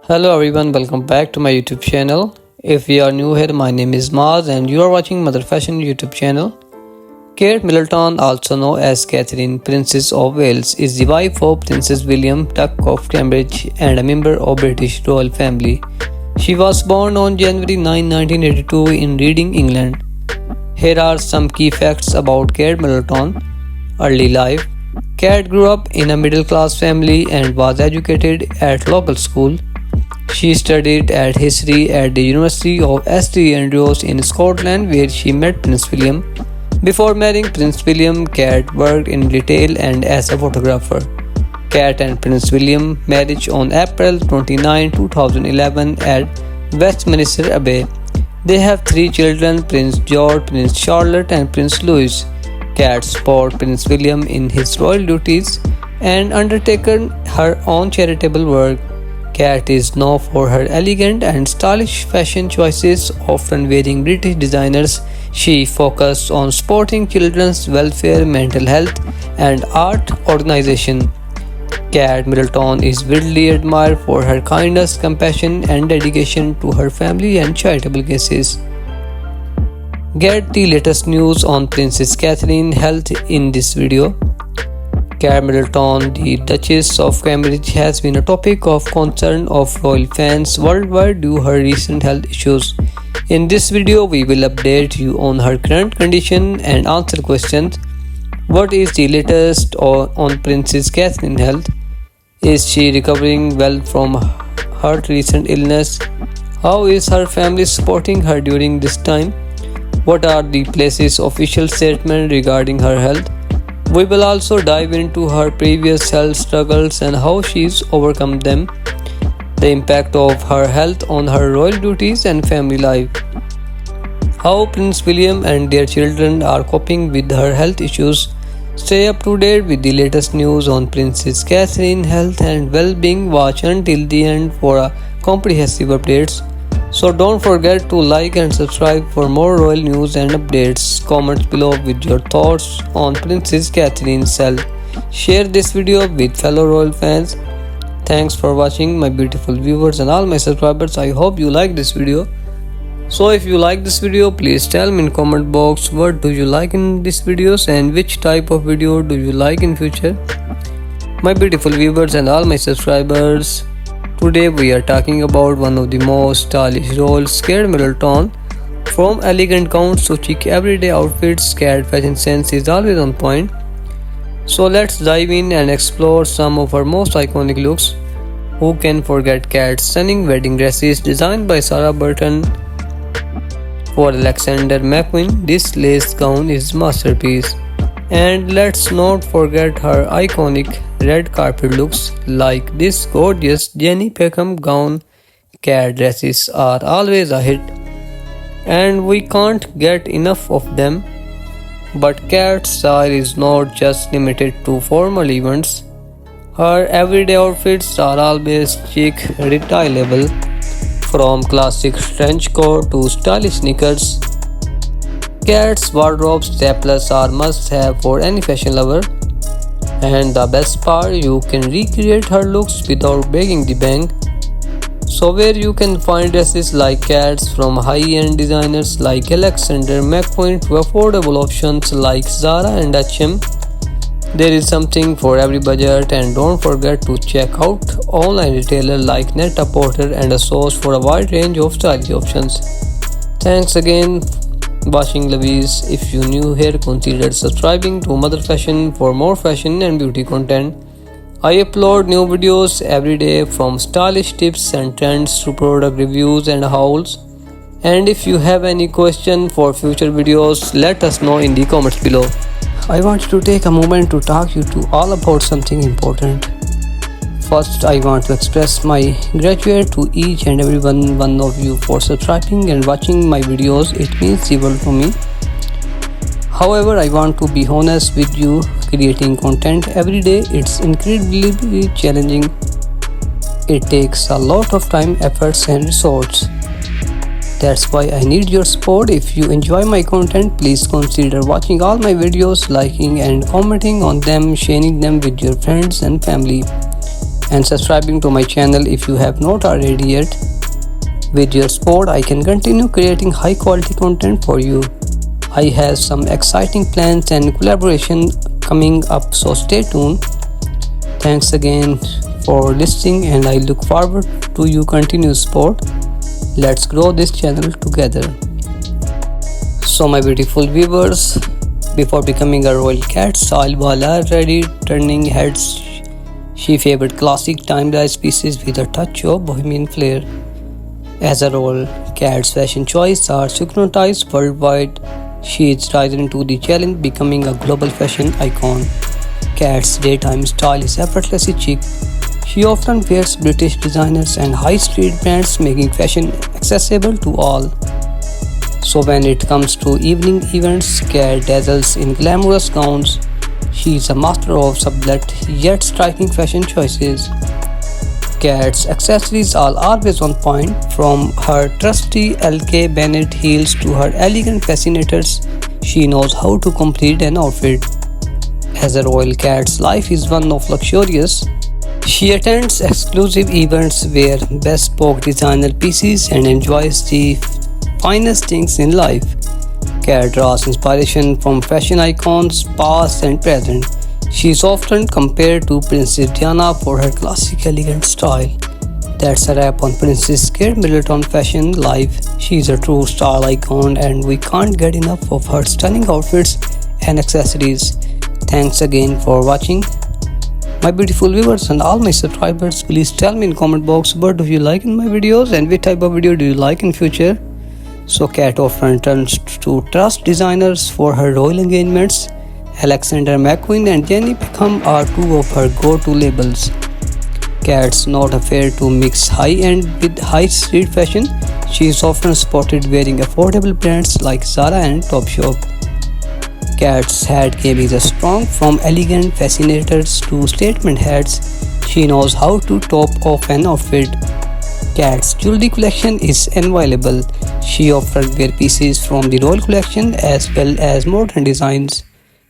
Hello everyone, welcome back to my YouTube channel. If you are new here, my name is Maz and you are watching Mother Fashion YouTube channel. Kate Middleton, also known as Catherine, Princess of Wales, is the wife of Princess William Tuck of Cambridge and a member of British royal family. She was born on January 9, 1982 in Reading, England. Here are some key facts about Kate Middleton. Early life. Kate grew up in a middle-class family and was educated at local school. She studied history at the University of St Andrews in Scotland, where she met Prince William. Before marrying Prince William, Kate worked in retail and as a photographer. Kate and Prince William married on April 29, 2011 at Westminster Abbey. They have three children, Prince George, Prince Charlotte and Prince Louis. Kate supported Prince William in his royal duties and undertaken her own charitable work. Kate is known for her elegant and stylish fashion choices, often wearing British designers. She focused on supporting children's welfare, mental health, and art organization. Kate Middleton is widely admired for her kindness, compassion, and dedication to her family and charitable causes. Get the latest news on Princess Catherine's health in this video. Kate Middleton, the Duchess of Cambridge, has been a topic of concern of royal fans worldwide due to her recent health issues. In this video, we will update you on her current condition and answer questions. What is the latest on Princess Catherine's health? Is she recovering well from her recent illness? How is her family supporting her during this time? What are the place's official statements regarding her health? We will also dive into her previous health struggles and how she's overcome them, the impact of her health on her royal duties and family life, how Prince William and their children are coping with her health issues. Stay up to date with the latest news on Princess Catherine's health and well-being. Watch until the end for a comprehensive updates. So don't forget to like and subscribe for more royal news and updates. Comment below with your thoughts on Princess Catherine's health. Share this video with fellow royal fans. Thanks for watching, my beautiful viewers and all my subscribers. I hope you like this video. So if you like this video, please tell me in comment box what do you like in these videos and which type of video do you like in future. My beautiful viewers and all my subscribers, today we are talking about one of the most stylish royals, Kate Middleton. From elegant gowns to chic everyday outfits, Kate's fashion sense is always on point. So let's dive in and explore some of her most iconic looks. Who can forget Kate's stunning wedding dresses designed by Sarah Burton for Alexander McQueen? This lace gown is masterpiece. And let's not forget her iconic red carpet looks like this gorgeous Jenny Peckham gown. Kate dresses are always a hit and we can't get enough of them. But Kate's style is not just limited to formal events. Her everyday outfits are always chic, retailable, from classic trench coat to stylish sneakers. Kate's wardrobe staples are must-have for any fashion lover. And the best part, you can recreate her looks without breaking the bank. So where you can find dresses like Kate's, from high-end designers like Alexander McQueen to affordable options like Zara and H&M. There is something for every budget, and don't forget to check out online retailers like Net-a-Porter and ASOS for a wide range of stylish options. Thanks again watching lovies. If you new here, consider subscribing to Mother Fashion for more fashion and beauty content. I upload new videos every day, from stylish tips and trends to product reviews and hauls. And if you have any question for future videos, let us know in the comments below. I want to take a moment to talk you to all about something important. First, I want to express my gratitude to each and every one of you for subscribing and watching my videos. It means the world to me. However, I want to be honest with you, creating content every day, it's incredibly challenging. It takes a lot of time, efforts and resources. That's why I need your support. If you enjoy my content, please consider watching all my videos, liking and commenting on them, sharing them with your friends and family. and subscribing to my channel if you have not already yet. With your support, I can continue creating high quality content for you. I have some exciting plans and collaboration coming up, so stay tuned. Thanks again for listening, and I look forward to your continued support. Let's grow this channel together. So my beautiful viewers, before becoming a royal cat style while already turning heads, she favored classic timeless pieces with a touch of bohemian flair. As a royal cat's fashion choices are synchronized worldwide, she is rising to the challenge, becoming a global fashion icon. Cat's daytime style is effortlessly chic. She often wears British designers and high street brands, making fashion accessible to all. So when it comes to evening events, Cat dazzles in glamorous gowns. She is a master of subtle yet striking fashion choices. Cat's accessories are always on point, from her trusty LK Bennett heels to her elegant fascinators. She knows how to complete an outfit. As a royal cat's life is one of luxurious. She attends exclusive events, wears bespoke designer pieces, and enjoys the finest things in life. Cat draws inspiration from fashion icons, past and present. She is often compared to Princess Diana for her classic elegant style. That's a wrap on Princess Kate Middleton fashion life. She is a true style icon, and we can't get enough of her stunning outfits and accessories. Thanks again for watching. My beautiful viewers and all my subscribers, please tell me in comment box what do you like in my videos and which type of video do you like in future. So Cat often turns to trust designers for her royal engagements. Alexander McQueen and Jenny Peckham are two of her go-to labels. Cat's not afraid to mix high-end with high-street fashion. She is often spotted wearing affordable brands like Zara and Topshop. Cat's hat game is strong, from elegant fascinators to statement hats. She knows how to top off an outfit. Cat's jewelry collection is inviolable. She often wears pieces from the royal collection as well as modern designs.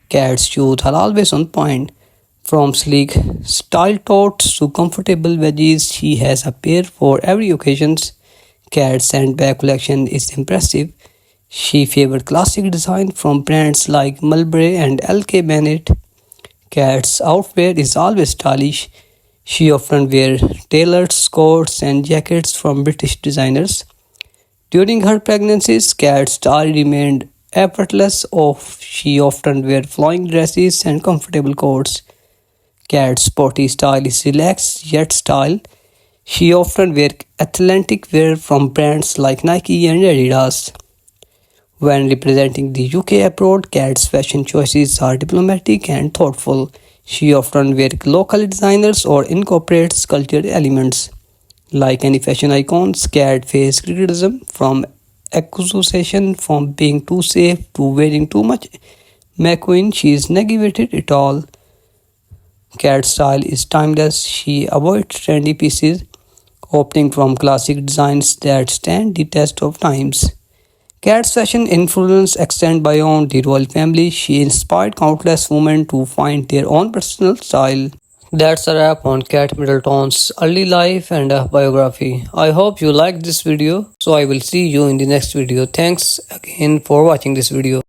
Cat's shoes are always on point. From sleek style totes to comfortable wedges, she has a pair for every occasion. Cat's handbag collection is impressive. She favored classic design from brands like Mulberry and LK Bennett. Cat's outfit is always stylish. She often wears tailored coats and jackets from British designers. During her pregnancies, Cat's style remained effortless. She often wears flowing dresses and comfortable coats. Cat's sporty style is relaxed yet style. She often wears athletic wear from brands like Nike and Adidas. When representing the UK abroad, Cat's fashion choices are diplomatic and thoughtful. She often wears local designers or incorporates cultural elements. Like any fashion icons, Cat faces criticism from accusation from being too safe to wearing too much. McQueen, she is navigated it all. Cat's style is timeless. She avoids trendy pieces, opting from classic designs that stand the test of times. Cat's fashion influence extends beyond the royal family. She inspired countless women to find their own personal style. That's a wrap on Cat Middleton's early life and biography. I hope you liked this video. So I will see you in the next video. Thanks again for watching this video.